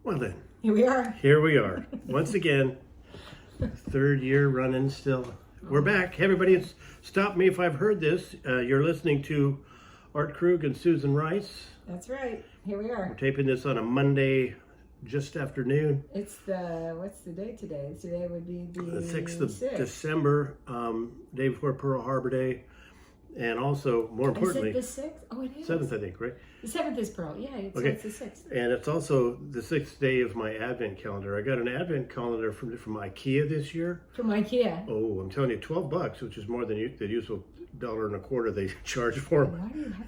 Well then, Here we are. here we are. Once again, third year running still. We're back. Hey, everybody, stop me if I've heard this. You're listening to Art Krug and Susan Rice. That's right. Here we We're are. taping this on a Monday just afternoon. It's what's the date today? Today would be The 6th of December, day before Pearl Harbor Day. And also, more importantly, Is it the 6th? Oh, it is. 7th, I think, right? The 7th is Pearl. Yeah, it's the 6th. And it's also the 6th day of my Advent calendar. I got an Advent calendar from IKEA this year. From IKEA. Oh, I'm telling you, $12, which is more than the usual $1.25 they charge for them. Why do you have...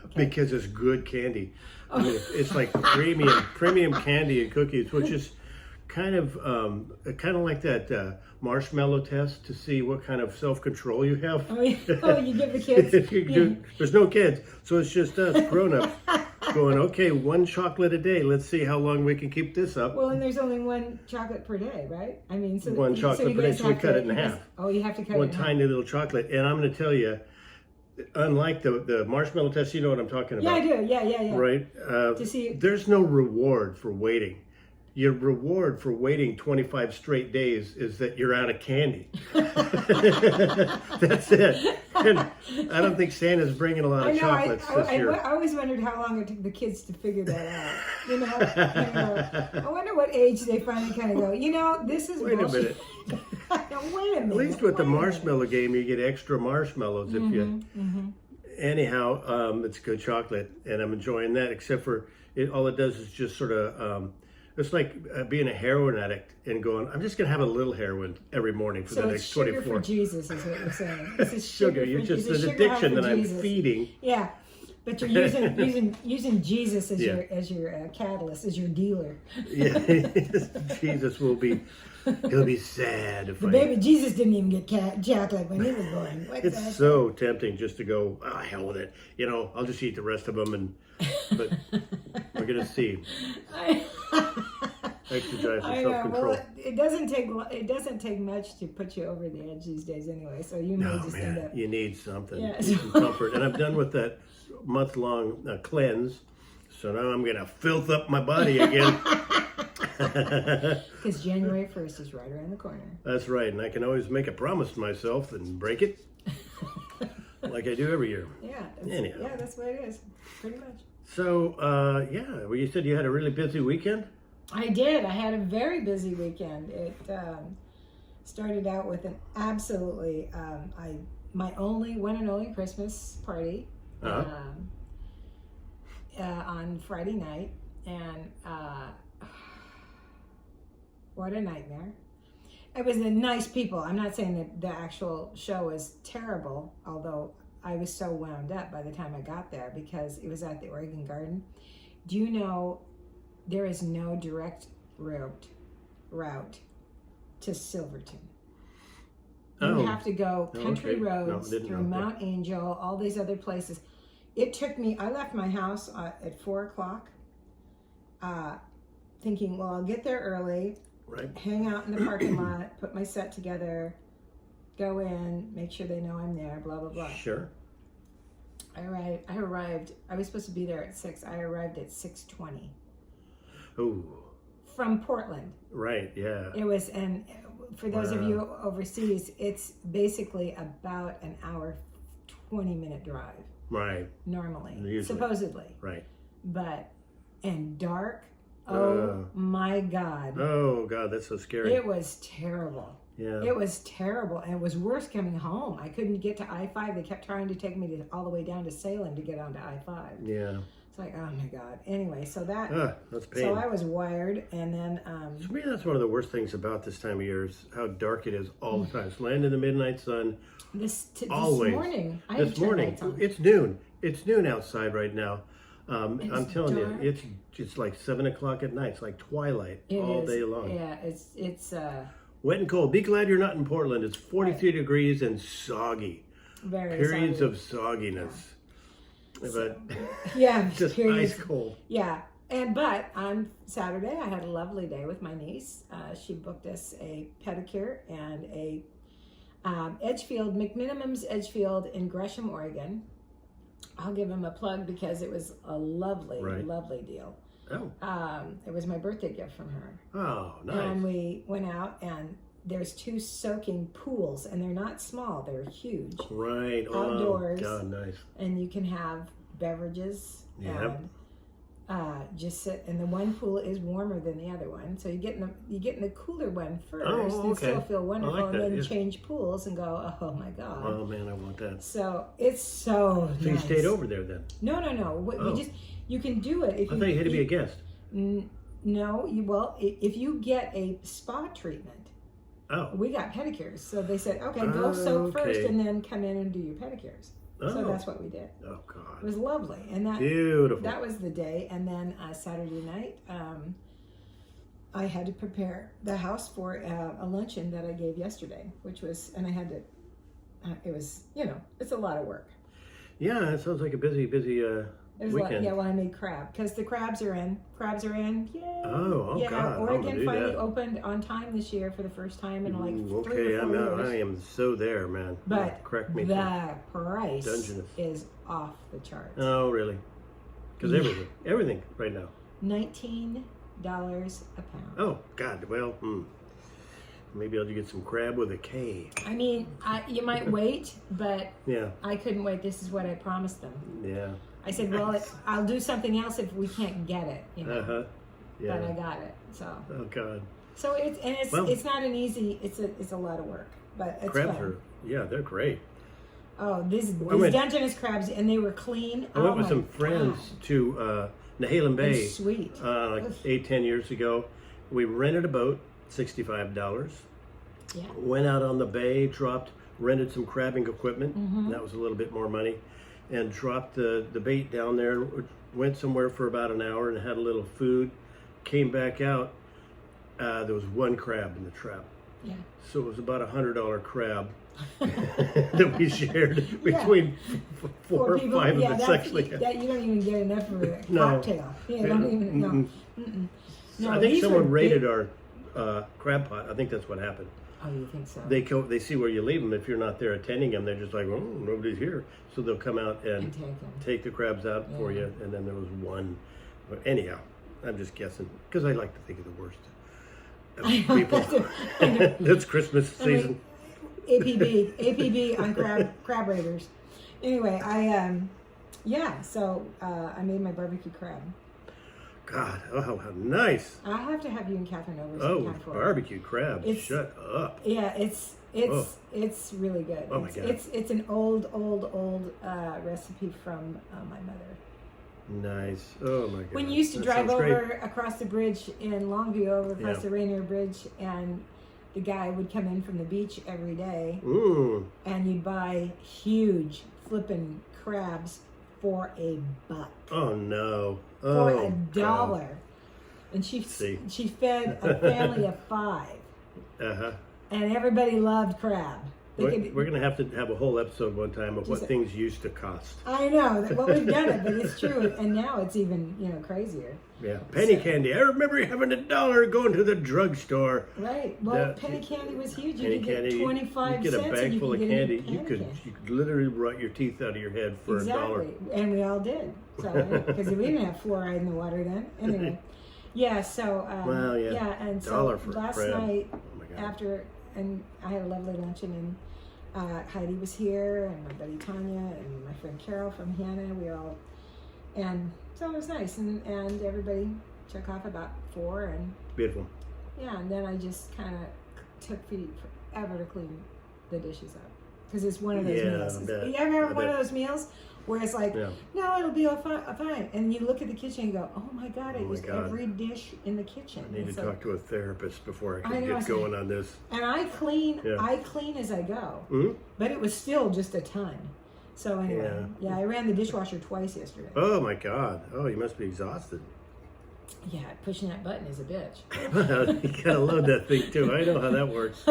Okay. Because it's good candy. I mean, it's like premium candy and cookies, which is kind of like that marshmallow test to see what kind of self-control you have. Oh, you give the kids. There's no kids, so it's just us grown-ups going, okay, one chocolate a day. Let's see how long we can keep this up. Well, and there's only one chocolate per day, right? I mean, so one chocolate per day, so we cut it in half. Oh, you have to cut one it in tiny little chocolate. And I'm going to tell you, unlike the marshmallow test, you know what I'm talking about. Yeah, I do. Yeah. Right? To see, there's no reward for waiting. Your reward for waiting 25 straight days is that you're out of candy. That's it. And I don't think Santa's bringing a lot of chocolates this year. I always wondered how long it took the kids to figure that out. You know, I wonder what age they finally kind of go, this is Wait bullshit. a minute. No, wait a minute. At least with the marshmallow game, you get extra marshmallows if you... Anyhow, it's good chocolate, and I'm enjoying that, except for all it does is just sort of... it's like being a heroin addict and going, I'm just going to have a little heroin every morning for the next 24 for Jesus is what you're saying. This is sugar. You're just an addiction that I'm feeding. Yeah, but you're using Jesus as your catalyst, as your dealer. Yeah, Jesus he'll be sad if baby Jesus didn't even get chocolate when he was born. It's so tempting just to go, hell with it. I'll just eat the rest of them, but we're going to see. Exercise and self-control. Well, it doesn't take much to put you over the edge these days anyway. So you may just end up. You need something, yes. some comfort. And I'm done with that month-long cleanse. So now I'm gonna filth up my body again. Because January 1st is right around the corner. That's right, and I can always make a promise to myself and break it, like I do every year. Yeah. Anyhow. Yeah, that's what it is, pretty much. So, well, you said you had a really busy weekend? I did. I had a very busy weekend. It started out with an absolutely, my one and only Christmas party on Friday night. And what a nightmare. It was the nice people. I'm not saying that the actual show was terrible, although I was so wound up by the time I got there because it was at the Oregon Garden. Do you know there is no direct route to Silverton? You have to go country roads through Mount Angel, all these other places. It took me, I left my house at 4 o'clock thinking, well, I'll get there early, hang out in the parking lot, put my set together, go in, make sure they know I'm there, blah, blah, blah. Sure. I arrived, I was supposed to be there at 6. I arrived at 6:20. Oh. From Portland. Right, yeah. It was, and for those of you overseas, it's basically about an hour, 20-minute drive. Right. Normally. Usually. Supposedly. Right. And dark. Oh my God. Oh God, that's so scary. It was terrible. Yeah. It was terrible. And it was worse coming home. I couldn't get to I-5. They kept trying to take me all the way down to Salem to get onto I-5. Yeah. It's like, oh my God. Anyway, so that's pain. So I was wired, and then... For me, that's one of the worst things about this time of year is how dark it is all the time. It's land in the midnight sun. This morning. This morning. It's noon. It's noon outside right now. I'm telling dark. you, it's like 7 o'clock at night. It's like twilight all day long. Yeah, it's wet and cold. Be glad you're not in Portland. It's 43 degrees and soggy. Very periods soggy. of sogginess. So, But just ice cold. Yeah. But on Saturday, I had a lovely day with my niece. She booked us a pedicure and a McMinimum's Edgefield in Gresham, Oregon. I'll give him a plug because it was a lovely, lovely deal. Oh. It was my birthday gift from her. Oh, nice. And we went out, and there's 2 soaking pools, and they're not small, they're huge. Right. Outdoors. Oh, God, nice. And you can have beverages. Yep. And just sit, and the one pool is warmer than the other one, so you get in the cooler one first. Oh, and okay. still feel wonderful, I like that, and then yeah. change pools and go, oh my God. Oh, man, I want that. So it's so So nice. you stayed over there then? No. Oh. You can do it if I thought you had to be a guest. No, if you get a spa treatment. Oh. We got pedicures, so they said, okay, go soak Okay. first and then come in and do your pedicures. Oh. So that's what we did. Oh, It God. was lovely, and Beautiful. that was the day. And then Saturday night, I had to prepare the house for a luncheon that I gave yesterday, and I had to. It was, it's a lot of work. Yeah, it sounds like a busy It was weekend. I made crab because the crabs are in. Yay! Oh, yeah, God. Oregon do finally that. opened on time this year for the first time in like 3 Okay, or 4 years. I am so there, man. But Correct me. the price Dungeness. is off the charts. Oh, really? Because everything right now. $19 a pound. Oh, God. Well, maybe I'll get some crab with a K. I mean, you might wait, but Yeah, I couldn't wait. This is what I promised them. yeah. I said, well, I'll do something else if we can't get it, Uh-huh. Yeah. But I got it. So God. it's not an easy. It's a lot of work, but it's Crabs fun. they're great. Oh, these went- Dungeness crabs, and they were clean. I went with my some friends God. to Nehalem Bay. And sweet. Like Oof. 8-10 years ago. We rented a boat, $65. Yeah. Went out on the bay, rented some crabbing equipment. Mm-hmm. That was a little bit more money. And dropped the bait down there. Went somewhere for about an hour and had a little food. Came back out. There was 1 crab in the trap. Yeah. So it was about $100 crab that we shared between 4 or 5 of us. Actually, that you don't even get enough for a No. cocktail. Yeah, don't even. No. Mm-mm. No, I think these someone were raided big. our crab pot. I think that's what happened. Oh, you think so? They see where you leave them. If you're not there attending them, they're just like, oh, nobody's here. So they'll come out and And take 'em. take the crabs out for Yeah. you. And then there was 1. But anyhow, I'm just guessing because I like to think of the worst of I know, people. I know. That's Christmas I mean, season. APB on crab raiders. Anyway, so I made my barbecue crab. God, oh, how nice. I'll have to have you and Catherine over Oh, sometime for it. barbecue crab. It's- Shut up. Yeah, it's really good. Oh, my it's, God. it's an old recipe from my mother. Nice. Oh, my God. When you used to That drive sounds great. over across the bridge in Longview, over across Yeah. the Rainier Bridge, and the guy would come in from the beach every day, and you'd buy huge flippin' crabs for $1. Oh, no. For Oh, $1. And she fed a family of 5, Uh-huh. and everybody loved crab. We're going to have a whole episode one time of what Just- things used to cost. I know that. Well, we've done it, but it's true, and now it's even crazier. Yeah. Penny candy. I remember having $1 going to the drugstore. Right. Well, Yeah. penny candy was huge. You Penny could get candy. 25 you get a cents, bag and you full could of get candy. into You could literally rot your teeth out of your head for exactly. $1. And we all did. So because we didn't have fluoride in the water then. Anyway. Yeah. So. Well, yeah. And so $1 for last crab. night Oh my God. after, and I had a lovely luncheon, and Heidi was here, and my buddy Tanya, and my friend Carol from Hannah. We were all, and so it was nice, and everybody took off about 4, and Beautiful. yeah, and then I just kind of took forever to clean the dishes up because it's one of those Yeah, meals. I bet. You ever have I one of bet. those meals where it's like, Yeah. no, it'll be all fine, and you look at the kitchen and you go, oh my God, I Oh my used God. every dish in the kitchen. I need to And so- talk to a therapist before I I can know, get so- going on this. And I clean Yeah. as I go, Hmm? but it was still just a ton. So anyway, Yeah. I ran the dishwasher twice yesterday. Oh, my God. Oh, you must be exhausted. Yeah, pushing that button is a bitch. You gotta load that thing too. I know how that works.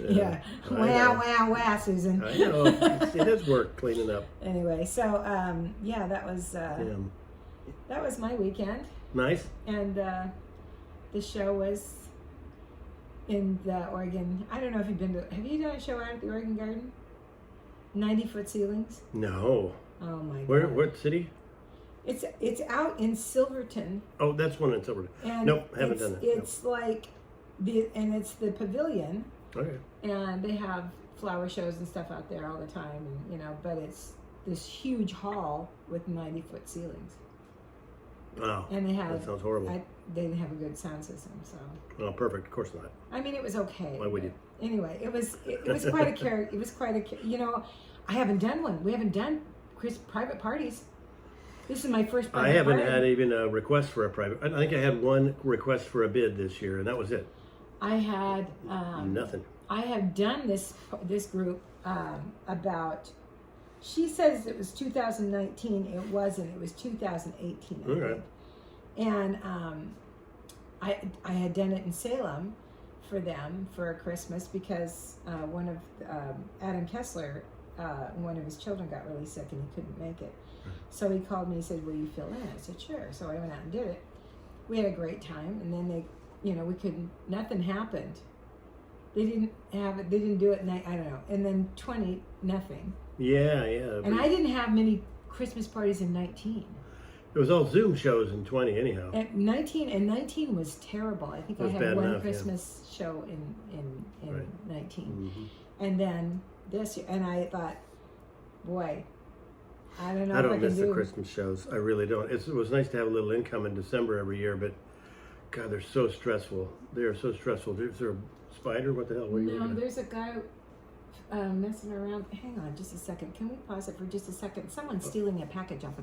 Yeah. I Wow, know. wow, wow, Susan. I know. It is work cleaning up. Anyway, so that was Yeah. that was my weekend, Nice. and the show was in the Oregon. I don't know if you've been to. Have you done a show out at the Oregon Garden? 90-foot ceilings. No. Oh my God. What city? It's out in Silverton. Oh, that's one in Silverton. And Nope, haven't done that. It's like it's the pavilion, Okay. and they have flower shows and stuff out there all the time, and but it's this huge hall with 90-foot ceilings. Wow. And they have. That sounds horrible. They didn't have a good sound system, so. Oh, perfect. Of course not. I mean, it was okay. Why would you? Anyway, it was quite a character. It was quite a. I haven't done one. We haven't done private parties. This is my first private I haven't party. had even a request for a private. I think I had one request for a bid this year, and that was it. I had Nothing. I have done this group about. She says it was 2019. It wasn't. It was 2018. I Okay. think. And I had done it in Salem for them for Christmas because one of Adam Kessler, one of his children got really sick and he couldn't make it. So he called me and said, "Will you fill in?" I said, "Sure." So I went out and did it. We had a great time, and then we couldn't. Nothing happened. They didn't have it. They didn't do it. I don't know. And then 20, nothing. Yeah. And I didn't have many Christmas parties in 19. It was all Zoom shows in 20 anyhow. At 19 was terrible. I think I was had bad one enough, Christmas show in Right. 19, Mm-hmm. and then this year. And I thought, boy, I don't know. I if don't I miss can the do. Christmas shows. I really don't. It was nice to have a little income in December every year, but God, they're so stressful. They are so stressful. Is there a spider? What the hell? What are you No, looking at? there's a guy messing around. Hang on, just a second. Can we pause it for just a second? Someone's stealing a package off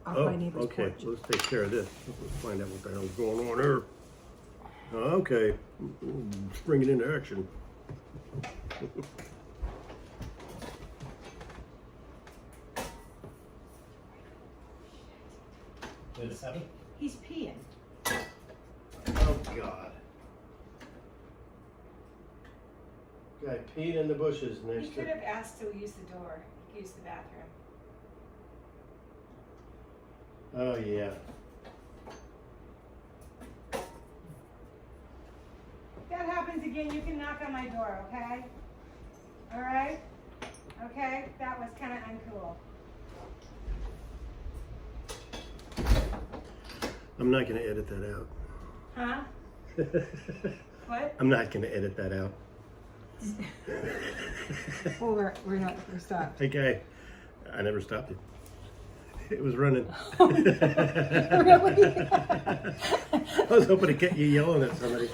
my neighbor's okay. porch. Let's take care of this. Let's find out what the hell's going on here. Okay, spring it into action. Did it happen? He's peeing. Oh God! Guy peed in the bushes He next could to. have asked to use the door, use the bathroom. Oh yeah. If that happens again, you can knock on my door, okay? All right? Okay? That was kind of uncool. I'm not going to edit that out. Huh? What? I'm not going to edit that out. Well, we're stopped. Hey guy, I never stopped it. It was running. Really? I was hoping to get you yelling at somebody.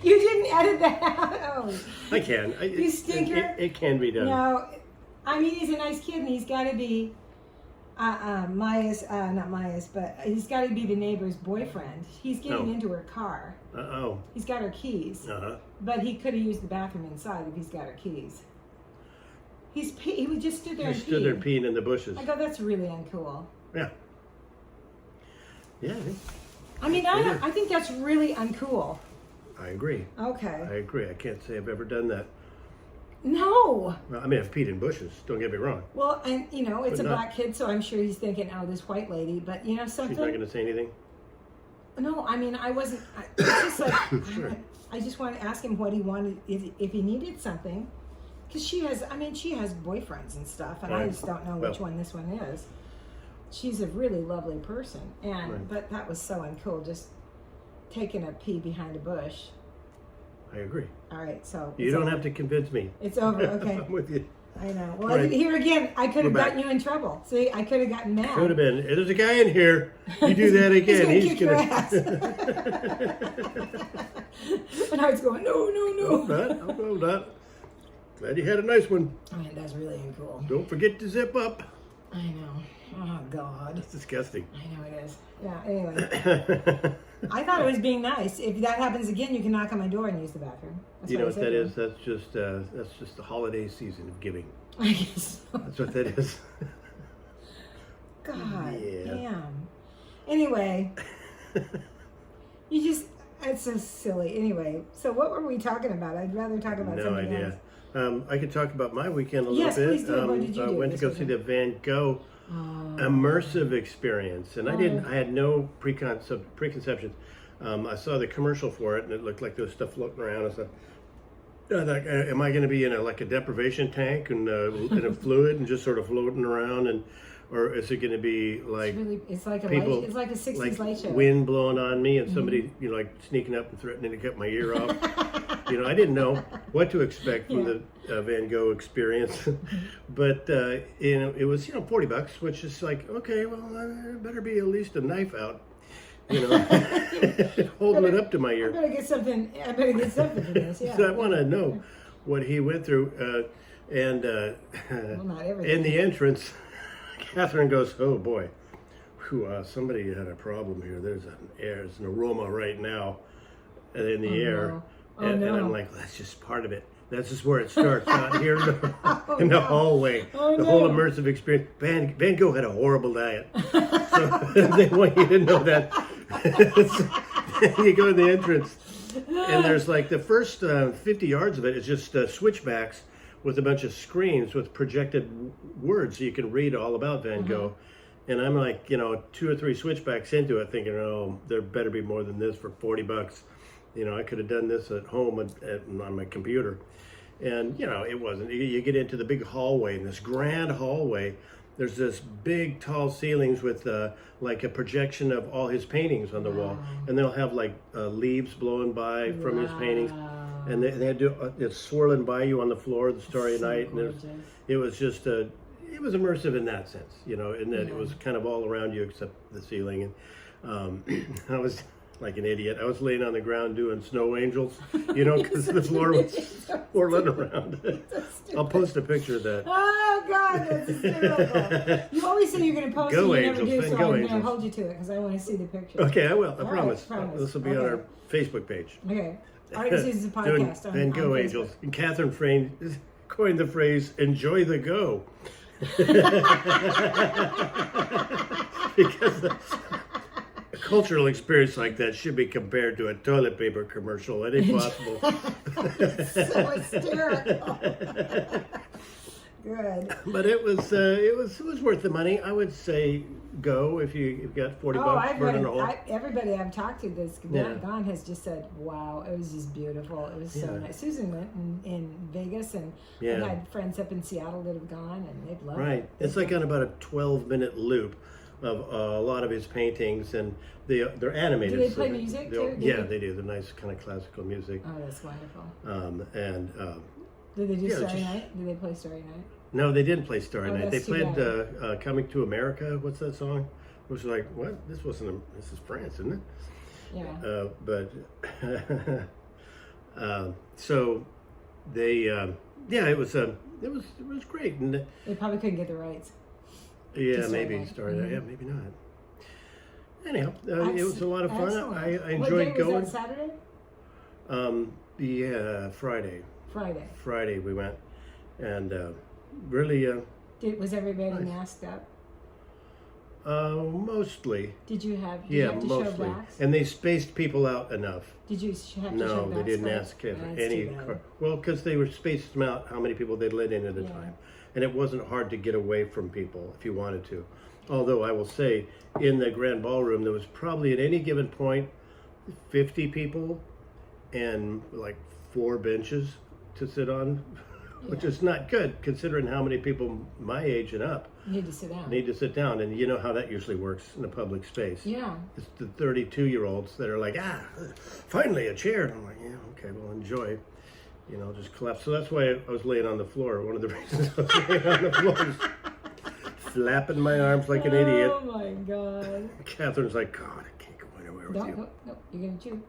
You didn't edit that out? Oh. I can. You stinker. It can be done. No, I mean, he's a nice kid and he's got to be Maya's, not Maya's, but he's got to be the neighbor's boyfriend. He's getting into her car. Uh-oh. He's got her keys. Uh-huh. But he could have used the bathroom inside if he's got her keys. He would just stood there You and stood there pee. peeing in the bushes. I go, that's really uncool. Yeah. Yeah, I mean, I think that's really uncool. I agree. Okay. I agree. I can't say I've ever done that. No. Well, I mean, I've peed in bushes. Don't get me wrong. Well, and it's But a not- black kid, so I'm sure he's thinking, oh, this white lady. But something. She's not going to say anything. No, I mean, I wasn't. It's just like Sure. I just want to ask him what he wanted, if he needed something, because she has boyfriends and stuff, and I Right. just don't know which Well- one this one is. She's a really lovely person, and Right. but that was so uncool, just taking a pee behind a bush. I agree. All right, so You it's don't over. have to convince me. It's over. Okay, I'm with you. I know. Well, Right. here again, I could have We're back. gotten you in trouble. See, I could have gotten mad. Could have been. There's a guy in here. You do that again. He's gonna kick And I was going, no. I'm not. Glad you had a nice one. I mean, that's really uncool. Don't forget to zip up. I know. Oh, God. That's disgusting. I know it is. Yeah, anyway. I thought it was being nice. If that happens again, you can knock on my door and use the bathroom. That's You know I what said that to is? That's just the holiday season of giving. him. I guess so. That's what that is. God Yeah. damn. Anyway, it's so silly. Anyway, so what were we talking about? I'd rather talk about No something idea. else. I could talk about my weekend a little Yes, bit. please do. What did you do Went to this go see the Van Gogh immersive experience, and I had no preconceptions. I saw the commercial for it, and it looked like there was stuff floating around and stuff. I thought, am I going to be in a deprivation tank and in a fluid and just sort of floating around? And or is it going to be like it's like a people, it's like a 60s like light show. wind blowing on me and somebody like sneaking up and threatening to cut my ear off? I didn't know what to expect from the Van Gogh experience, but it was $40, which is like, okay, well, there better be at least a knife out, holding it up to my ear. I better get something for this. Yeah. So I want to know what he went through, and Well, not everything. in the entrance, Catherine goes, "Oh boy, somebody had a problem here. There's an aroma right now in the air." No. And I'm like, well, that's just part of it. That's just where it starts, not here in the hallway. Oh, the whole immersive experience. Van Gogh had a horrible diet. So they want you to know that. So, you go in the entrance, and there's like the first 50 yards of it is just switchbacks with a bunch of screens with projected words so you can read all about Van Gogh. And I'm like, 2 or 3 switchbacks into it thinking, oh, there better be more than this for $40. I could have done this at home on my computer. And, it wasn't. You get into the big hallway, in this grand hallway, there's this big tall ceilings with like a projection of all his paintings on the wall. And they'll have like leaves blowing by from his paintings. And they do it's swirling by you on the floor, the Starry Night. And it was just, it was immersive in that sense, in that it was kind of all around you except the ceiling. And I was like an idiot. I was laying on the ground doing snow angels, because the floor was swirling around. I'll post a picture of that. Oh, God, that's hysterical. You always say you're going to post it, Go you Angels, never do, so Go I'm going Angels. to hold you to it because I want to see the picture. Okay, I will. I All promise. right, promise. This will be on our Facebook page. Okay. Artist is a Doing podcast on Van Gogh Facebook. Angels. And Catherine Frayne coined the phrase, enjoy the go. Because a cultural experience like that should be compared to a toilet paper commercial. It ain't possible. So hysterical. Good. But it was worth the money. I would say go if you've got $40 burning a hole. Everybody I've talked to this Yeah. gone has just said, wow, it was just beautiful. It was so nice. Susan went in Vegas, and I've had friends up in Seattle that have gone, and they've loved it. Right. It's like on about a 12-minute loop of a lot of his paintings, and they're animated. Do they play music too? They do. They're nice kind of classical music. Oh, that's wonderful. Did they do Starry Night? Did they play Starry Night? No, they didn't play Starry Night. They that's too played Coming to America. What's that song? It was like, what? This is France, isn't it? Yeah. So they, it was great. And They probably couldn't get the rights. yeah, Starry maybe Night. Starry Night. Yeah, maybe not. Anyhow, it was a lot of fun. Excellent. I enjoyed what day going. Was that Saturday? Friday. Friday. We went, and really. Was everybody nice. masked up? Mostly. Did you have to Mostly. show backs? And they spaced people out enough. Did you have to show No, backs? they didn't Right? ask if That's any. too bad. Well, because they were spaced them out how many people they'd let in at a time, and it wasn't hard to get away from people if you wanted to. Although I will say, in the grand ballroom, there was probably at any given point 50 people, and like 4 benches to sit on, which is not good considering how many people my age and up Need to sit down. need to sit down, and you know how that usually works in a public space. Yeah. It's the 32-year-olds that are like, finally a chair. And I'm like, yeah, okay, well, enjoy. Just collapse. So that's why I was laying on the floor. One of the reasons I was laying on the floor is flapping my arms like an idiot. Oh my God. Catherine's like, God, I can't go anywhere with you. No, you're gonna chew.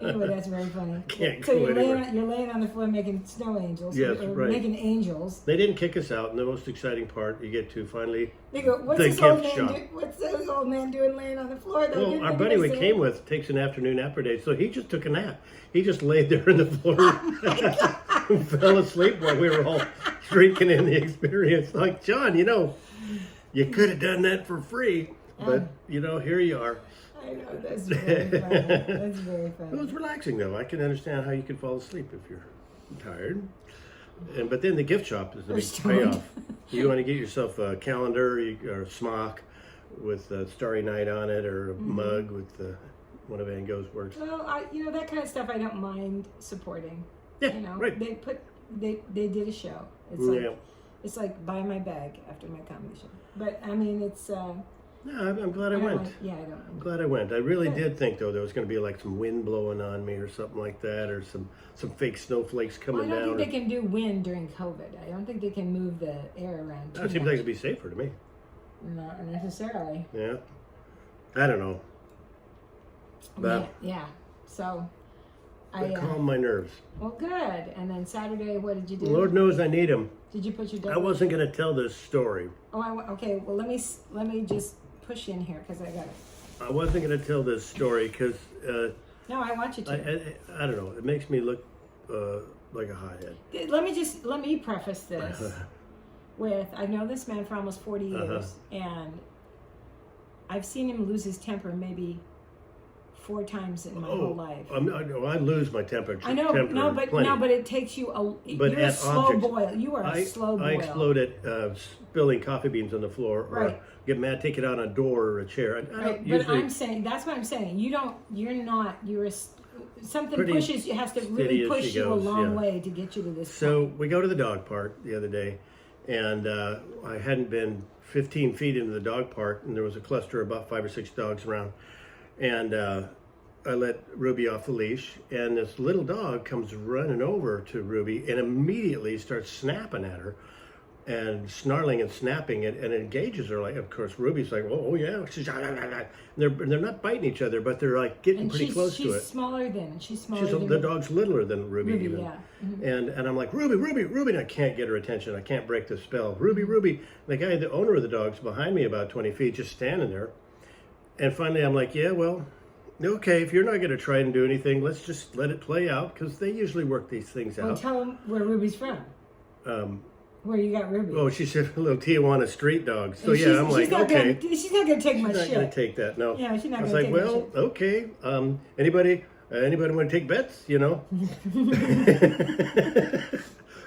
Anyway, that's very funny. Can't So go anywhere. you're laying on the floor making snow angels. Yes, or right. Making angels. They didn't kick us out, and the most exciting part, you get to finally They go, what's the this old gift man shop. What's this old man doing laying on the floor? Though? Well, Didn't our he buddy we say- came with takes an afternoon nap per day, so he just took a nap. He just laid there on the floor and fell asleep while we were all drinking in the experience. Like, John, you could have done that for free, but here you are. I know, that's very funny. That's very It funny. was relaxing, though. I can understand how you can fall asleep if you're tired. But then the gift shop is the big stoned. payoff. You want to get yourself a calendar or a smock with a Starry Night on it, or a mug with one of Van Gogh's works. Well, that kind of stuff I don't mind supporting. Yeah, right. They did a show. It's Yeah. It's like buy my bag after my comedy show. But I mean, it's. No, I'm glad I went. I'm glad I went. I really did think though there was going to be like some wind blowing on me or something like that, or some fake snowflakes coming down. I don't think they can do wind during COVID. I don't think they can move the air around. That seems like it'd be safer to me. Not necessarily. Yeah, I don't know. But yeah. So I calm my nerves. Well, good. And then Saturday, what did you do? Lord knows I need them. Did you put your dog? I wasn't going to tell this story. Oh, okay. Well, let me just push in here because I got it. I wasn't going to tell this story because. No, I want you to. I don't know. It makes me look like a hothead. Let me preface this with I've known this man for almost 40 years, and I've seen him lose his temper maybe 4 times in my whole life. I lose my temper. I know, but it takes you you're a slow boil. You are a slow boil. I explode at spilling coffee beans on the floor, or get mad, take it out on a door or a chair. I don't usually, but I'm saying that's what I'm saying. Something pushes. It has to really push you a long way to get you to this. So point. we go to the dog park the other day, and I hadn't been 15 feet into the dog park, and there was a cluster of about 5 or 6 dogs around. And I let Ruby off the leash, and this little dog comes running over to Ruby and immediately starts snapping at her and snarling and snapping and it engages her. Like, of course, Ruby's like, oh yeah. She's, and they're not biting each other, but they're like getting pretty close to it. She's smaller than the dog's littler than Ruby even. Yeah. Mm-hmm. And I'm like, Ruby, and I can't get her attention. I can't break the spell. Ruby. The guy, the owner of the dog's behind me about 20 feet, just standing there. And finally, I'm like, yeah, well, okay, if you're not going to try and do anything, let's just let it play out, because they usually work these things out. Well, tell them where Ruby's from. Where you got Ruby. Oh, she's a little Tijuana street dog. So, yeah, I'm like, okay. She's not going to take my shit. She's not going to take that, no. Yeah, she's not going to take my shit. I was like, well, okay. Anybody want to take bets, you know?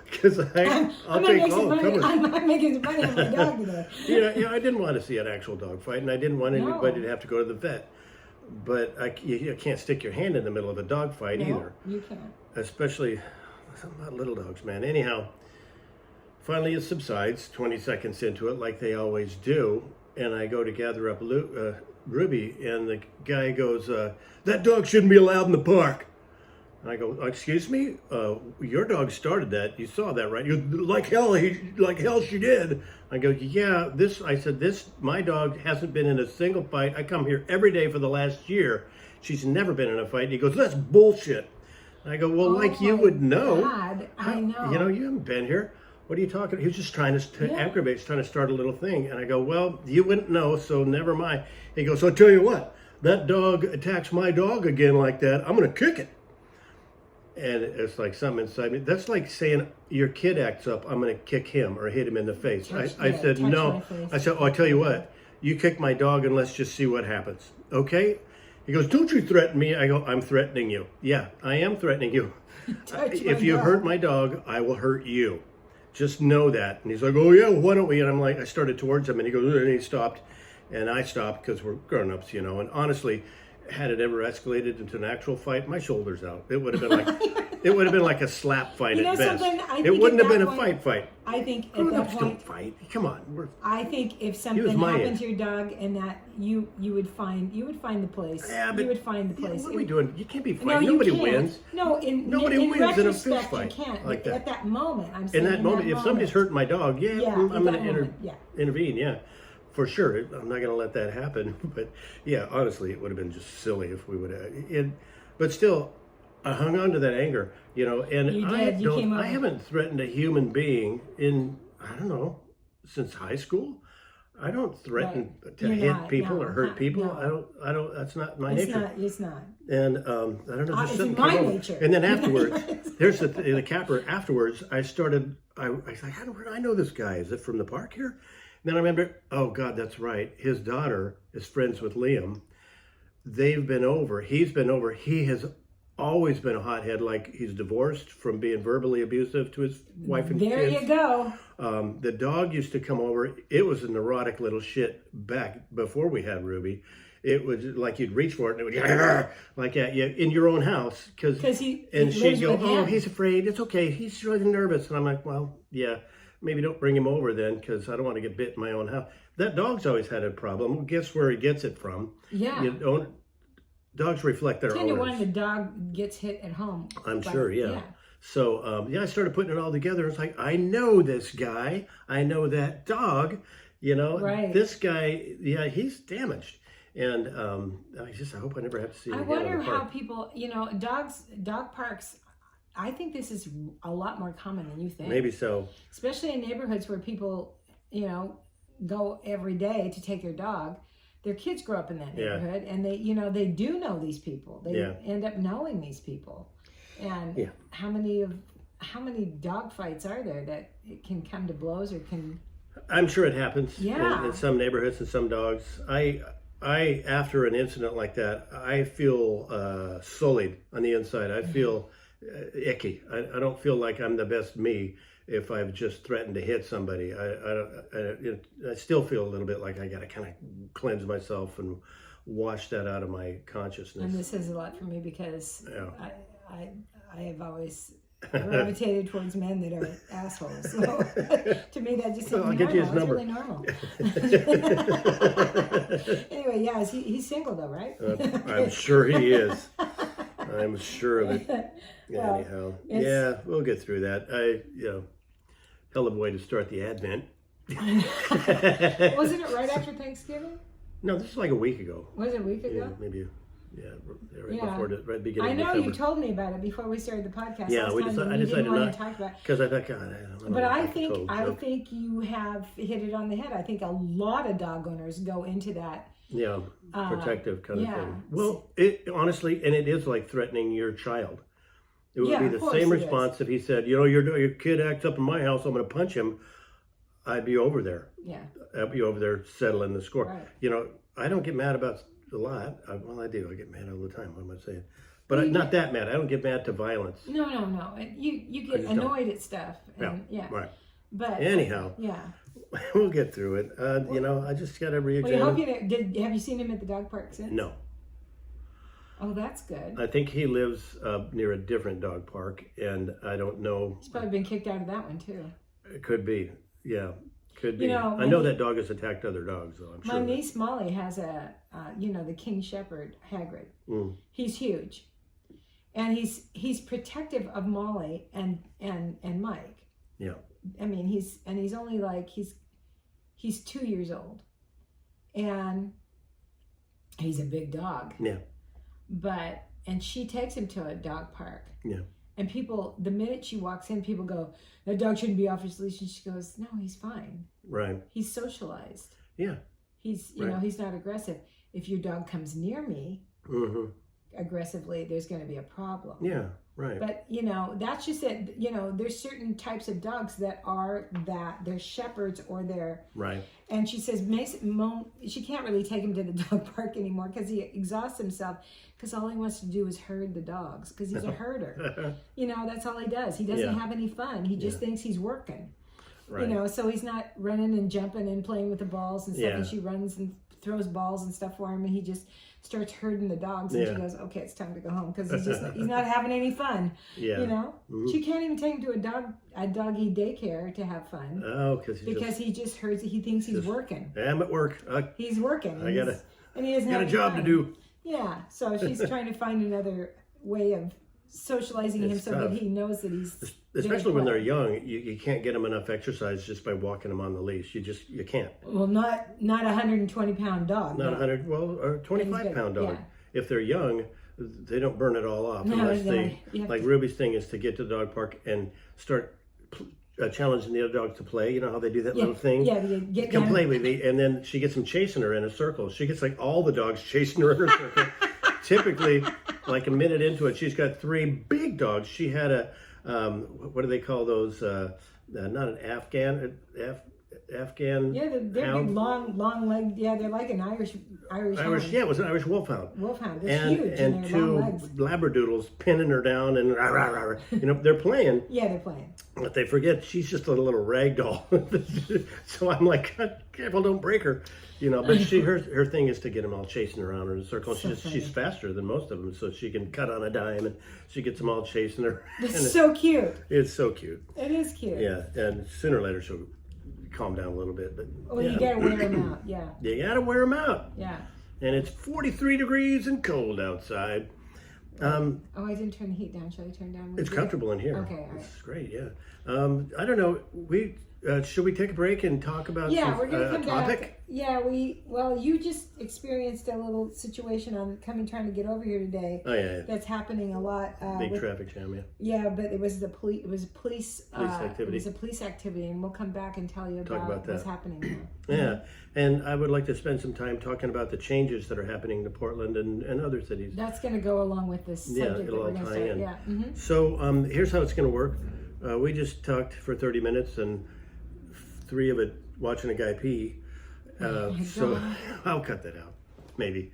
Because I'll take all the covers. I'm making some money on my dog today. Yeah, I didn't want to see an actual dog fight, and I didn't want anybody to have to go to the vet. But you can't stick your hand in the middle of a dog fight either. You can't. Especially, not little dogs, man. Anyhow, finally it subsides, 20 seconds into it, like they always do, and I go to gather up Ruby, and the guy goes, that dog shouldn't be allowed in the park. And I go, excuse me? Your dog started that. You saw that, right? Like hell she did. I go, yeah, my dog hasn't been in a single fight. I come here every day for the last year. She's never been in a fight. And he goes, that's bullshit. And I go, well, you would know. God, I know. You know, you haven't been here. What are you talking about? He was just trying to aggravate, trying to start a little thing. And I go, well, you wouldn't know, so never mind. He goes, so I'll tell you what, that dog attacks my dog again like that, I'm going to kick it. And it's like something inside me. That's like saying your kid acts up, I'm going to kick him or hit him in the face. I said, no. I said, I tell you what, you kick my dog and let's just see what happens. Okay? He goes, don't you threaten me. I go, I'm threatening you. Yeah, I am threatening you. If you hurt my dog, I will hurt you. Just know that. And he's like, oh yeah, why don't we? And I'm like, I started towards him and he goes, and he stopped. And I stopped because we're grown-ups, you know. And honestly, had it ever escalated into an actual fight, my shoulder's out. It would have been like a slap fight at best. It wouldn't have been a fight. I think at Grown-ups that don't point, fight. Come on. I think if something happened to your dog and that you would find the place. Yeah, but you would find the place. What are we doing? You can't be fighting. No, Nobody can't. wins. No, Nobody wins in a fist retrospect, fight. You can't. Like that. At that moment, I'm saying. In that moment, if somebody's hurting my dog, I'm going to intervene. Yeah. For sure, I'm not going to let that happen. But yeah, honestly, it would have been just silly if we would have. But still, I hung on to that anger, you know. And I haven't threatened a human being in, I don't know, since high school. I don't threaten to hit people or hurt people. No. I don't. That's not my nature. It's not. And I don't know. Just it's in my nature. And then afterwards, there's the capper. Afterwards, I started. I was like, where do I know this guy? Is it from the park here? Then I remember, oh God, that's right. His daughter is friends with Liam. They've been over. He's been over. He has always been a hothead. Like he's divorced from being verbally abusive to his wife and kids. There you go. The dog used to come over. It was a neurotic little shit back before we had Ruby. It was like you'd reach for it and it would like at you in your own house because she'd go, oh, he's afraid. It's okay. He's really nervous. And I'm like, well, yeah. maybe don't bring him over then, because I don't want to get bit in my own house. That dog's always had a problem. Guess where he gets it from? Yeah. You don't. Dogs reflect their 10 to owners. 1, the dog gets hit at home. I'm sure, yeah. So, I started putting it all together. It's like, I know this guy. I know that dog. Right. This guy, yeah, he's damaged. And I hope I never have to see him again. I wonder how people, dog parks, I think this is a lot more common than you think. Maybe so. Especially in neighborhoods where people, go every day to take their dog. Their kids grow up in that neighborhood, and they do know these people. They end up knowing these people. And how many dog fights are there that it can come to blows or can? I'm sure it happens. Yeah. In some neighborhoods and some dogs. I after an incident like that, I feel sullied on the inside. I feel icky. I don't feel like I'm the best me if I've just threatened to hit somebody. I still feel a little bit like I got to kind of cleanse myself and wash that out of my consciousness. And this says a lot for me because I have always gravitated towards men that are assholes. So to me, that just seems normal. Get you his number. It's really normal. Anyway, yeah, he's single though, right? I'm sure he is. I'm sure of it. Well, anyhow, we'll get through that. Hell of a way to start the Advent. Wasn't it right after Thanksgiving? No, this is like a week ago. Was it a week ago? Yeah, maybe. Yeah, before the beginning. I know of December. you told me about it before we started the podcast. Yeah, I decided not to talk about it. Because I thought, God, I don't know. But I think you have hit it on the head. I think a lot of dog owners go into that. Yeah, protective kind of yeah. thing. Well, it honestly, and it is like threatening your child. It would be the same response if he said, your kid acts up in my house, I'm going to punch him. I'd be over there. Yeah. I'd be over there settling the score. Right. I don't get mad about a lot. I do. I get mad all the time. What am I saying? But I'm not that mad. I don't get mad to violence. No. You get annoyed at stuff. And, right. But anyhow, we'll get through it. I just got to re-examine. Well, have you seen him at the dog park since? No. Oh, that's good. I think he lives near a different dog park, and I don't know. He's probably been kicked out of that one too. It could be. Yeah, could be. I know that dog has attacked other dogs, though. I'm sure. My niece Molly has the King Shepherd Hagrid. He's huge, and he's protective of Molly and Mike. Yeah. I mean, he's only like he's 2 years old, and he's a big dog. Yeah. And she takes him to a dog park. Yeah. And people, the minute she walks in, people go, "That dog shouldn't be off his leash." And she goes, "No, he's fine. Right. He's socialized. Yeah. He's, he's not aggressive. If your dog comes near me aggressively, there's going to be a problem." Yeah. Right. But, that's just it. There's certain types of dogs that are that. They're shepherds or they're... Right. And she says she can't really take him to the dog park anymore because he exhausts himself because all he wants to do is herd the dogs because he's a herder. That's all he does. He doesn't have any fun. He just thinks he's working. Right. So he's not running and jumping and playing with the balls and stuff. And she runs and throws balls and stuff for him, and he just starts herding the dogs, and she goes, "Okay, it's time to go home," because he's not having any fun. Yeah. She can't even take him to a doggy daycare to have fun. Oh, because he just herds. He thinks he's working. I'm at work. He's working. I got a job to do. Yeah. So she's trying to find another way of socializing him so that he knows that he's. Especially when they're young, you can't get them enough exercise just by walking them on the leash. You can't. Well, not a 120-pound dog. Not 100. Well, or 25-pound dog. Yeah. If they're young, they don't burn it all off unless they. Like Ruby's thing is to get to the dog park and start challenging the other dogs to play. You know how they do that little thing? Yeah, you get come play with me, and then she gets them chasing her in a circle. She gets like all the dogs chasing her in a circle. Typically, like a minute into it, she's got 3 big dogs. She had a what do they call those? Not an Afghan. Yeah, they're big, long legged. Yeah, they're like an Irish Irish. Yeah, it was an Irish wolfhound. Wolfhound. They're huge And they're two long legs. labradoodles pinning her down and rah, rah, rah. They're playing. Yeah, they're playing. But they forget she's just a little rag doll. So I'm like, God, careful, don't break her. But her thing is to get them all chasing around in a circle. She's faster than most of them, so she can cut on a dime, and she gets them all chasing her. It's so cute. It's so cute. It is cute. Yeah, and sooner or later she'll calm down a little bit. But You gotta wear them out. Yeah. You gotta wear them out. Yeah. And it's 43 degrees and cold outside. I didn't turn the heat down. Shall I turn down? It's comfortable in here. Okay, all right. It's great. Yeah. I don't know. Should we take a break and talk about we're gonna come topic? back. Yeah, you just experienced a little situation on trying to get over here today. Oh yeah. That's happening a lot. Big traffic jam. Yeah. Yeah, but it was police. It was a police activity. It was a police activity, and we'll come back and tell you about what's happening now. Yeah, and I would like to spend some time talking about the changes that are happening to Portland and other cities. That's going to go along with this subject that it'll we're all going to tie start. in. Yeah. Mm-hmm. So here's how it's going to work. We just talked for 30 minutes, and 3 of it watching a guy pee. So I'll cut that out, maybe.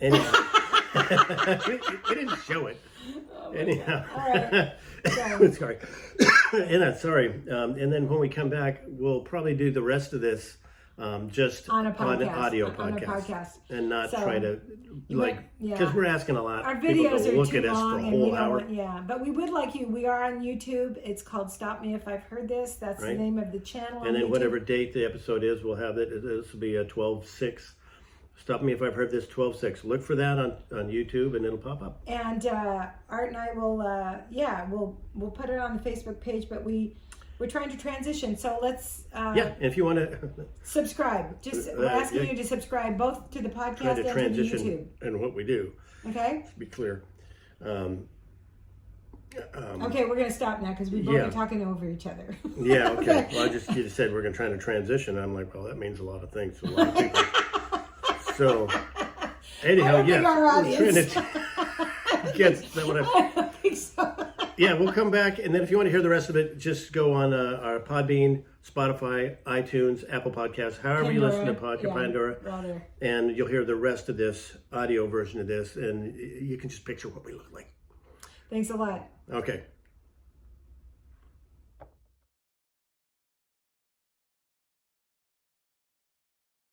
Anyhow, we didn't show it. Anyhow, all right. Sorry. Sorry. And then when we come back, we'll probably do the rest of this just on a podcast, on an audio on a podcast, and not try to because we're asking a lot. Our videos people to look are at too us long, for a and whole hour. but we would like you. We are on YouTube. It's called Stop Me If I've Heard This. That's the name of the channel. And then YouTube. whatever date the episode is, we'll have it. This will be a 12/6. Stop Me If I've Heard This 12/6. Look for that on YouTube, and it'll pop up. And Art and I will, we'll put it on the Facebook page. But we're trying to transition, so let's if you want to subscribe. Just we're asking you to subscribe both to the podcast and to the YouTube. And what we do. Okay. To be clear. Okay, we're gonna stop now because we both are talking over each other. Yeah. Okay. Well, you just said we're trying to transition. I'm like, well, that means a lot of things to a lot of people. So, anyhow, our audience. Yes, that what I don't think so. Yeah, we'll come back, and then if you want to hear the rest of it, just go on our Podbean, Spotify, iTunes, Apple Podcasts, however you listen to Pandora, and you'll hear the rest of this audio version of this, and you can just picture what we look like. Thanks a lot. Okay.